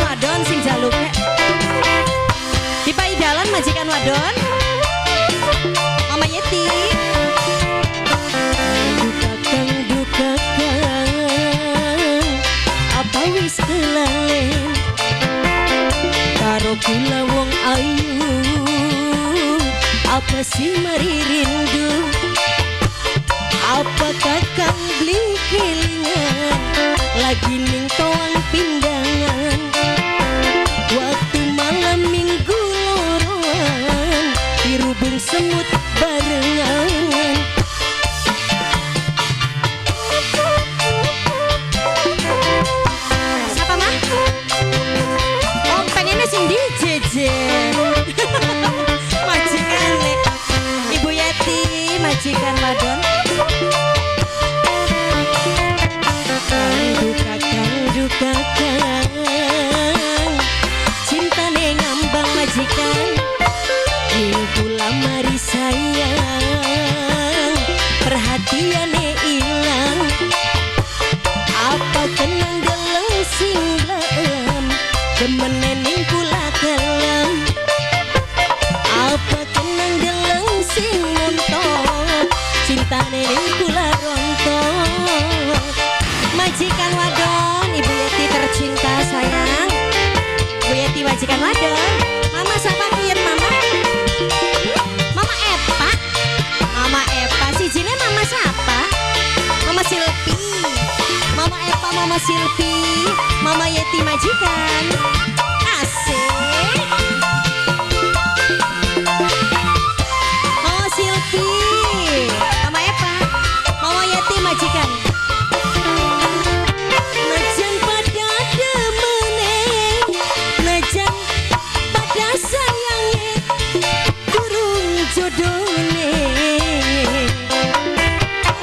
wadon sing jaluke. Dipai dalan majikan wadon. Mama Yeti. Duka kang apa wis kelalen karo kula wong ayu apa sih mari rindu apa kakang beli kelingan lagi ning toang pindangan waktu malam minggu loroan dirubung semut barengan. Siapa mah? Om pengennya sing di jejen. Majikan nek Ibu Yeti majikan wadon. Duka kang cintane ngambang majikan ning kula mari sayang perhatiane ilang apa kenang deleng sing laem demene ning kula kelem apa kenang deleng sing montok cintane ning kula rontok. Majikan wadon Ibu Yeti tercinta sayang. Ibu Yeti majikan wadon. Mama siapa kian mama? Mama Epa. Mama Epa si jine mama siapa? Mama Silpi. Mama Epa, Mama Silpi, Mama Yeti majikan. Asik. Mama Silpi, Mama Epa, Mama Yeti majikan. Najan pada demene, najan pada sayange, durung jodone.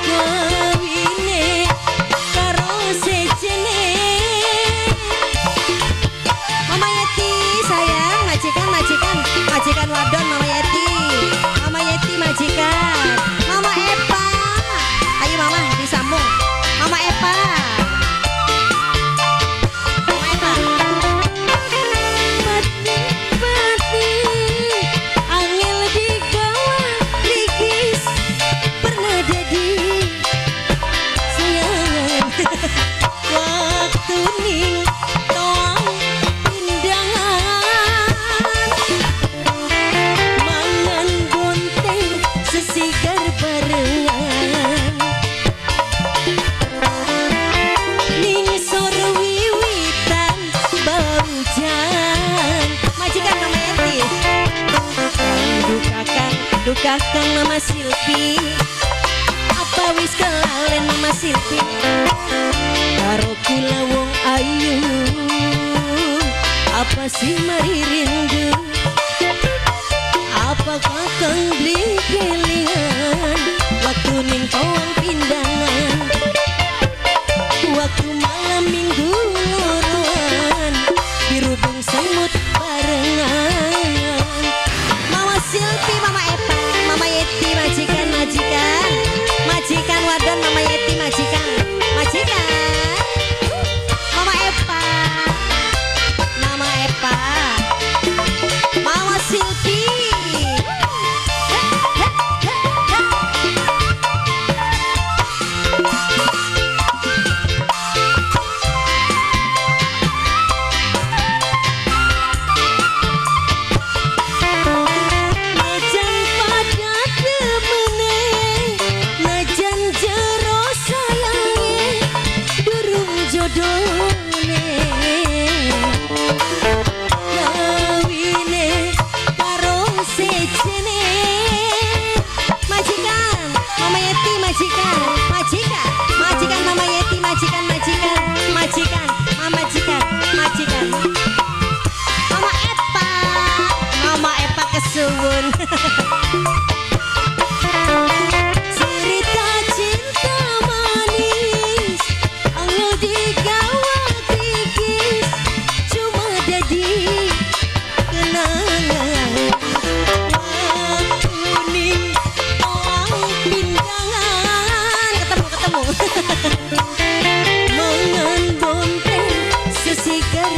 Kawine karo sejene. Mama Yeti sayang, majikan wadon Mama Yeti. Mama Yeti majikan. Mama Epa. Ayo mama disambung. Mama Epa. Mama Epa. Pati angel digawa ligis pernah jadi sayang. Waktu ning toang pindangan mangan bonteng sesigar barengan ning sore wiwitan baujan. Majikan Mama Yeti. Duka kang Mama Silpi apa wis kelalen Mama Silpi karo kula wong ayu apa sih mari rindu apa kakang beli kelingan waktu ning toang pindangan waktu malam minggu loroan dirubung semut barengan. Mama Silpi, Mama Epa, Mama Yeti majikan majikan wadon Mama Yeti majikan Mama Epa, Mama Silpi.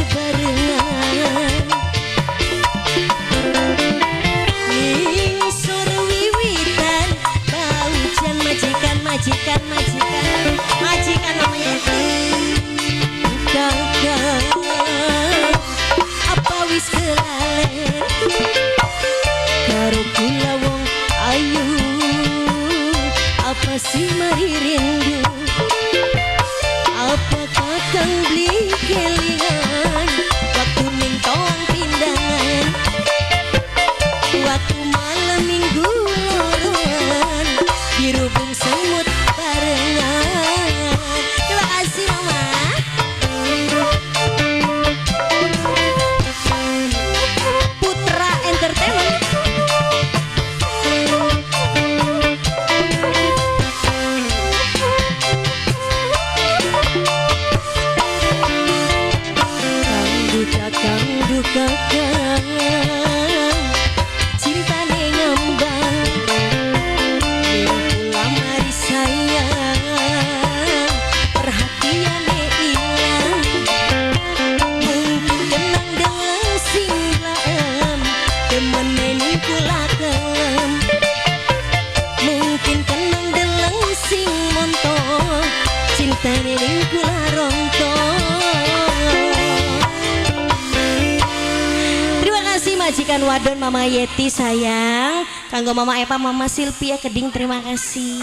bebarengan ning sore wiwitan baujan majikan namanya kakak apa wis kelalen karo kula wong ayu apa sih mari rindu apa kakang beli kelingan waktu ning toang pindangan waktu malam minggu loroan dirubung semut barengan. Terima kasih mama. Putra Entertainment. Kang duka cinta ngambang pula mari sayang perhatian ilang mungkin kenang dengan singlam temenin pula kelem mungkin kenang dengan sing monto cinta ning pula ronto. Majikan wadon Mama Yeti sayang, kanggo Mama Epa, Mama Silvia Keding, terima kasih.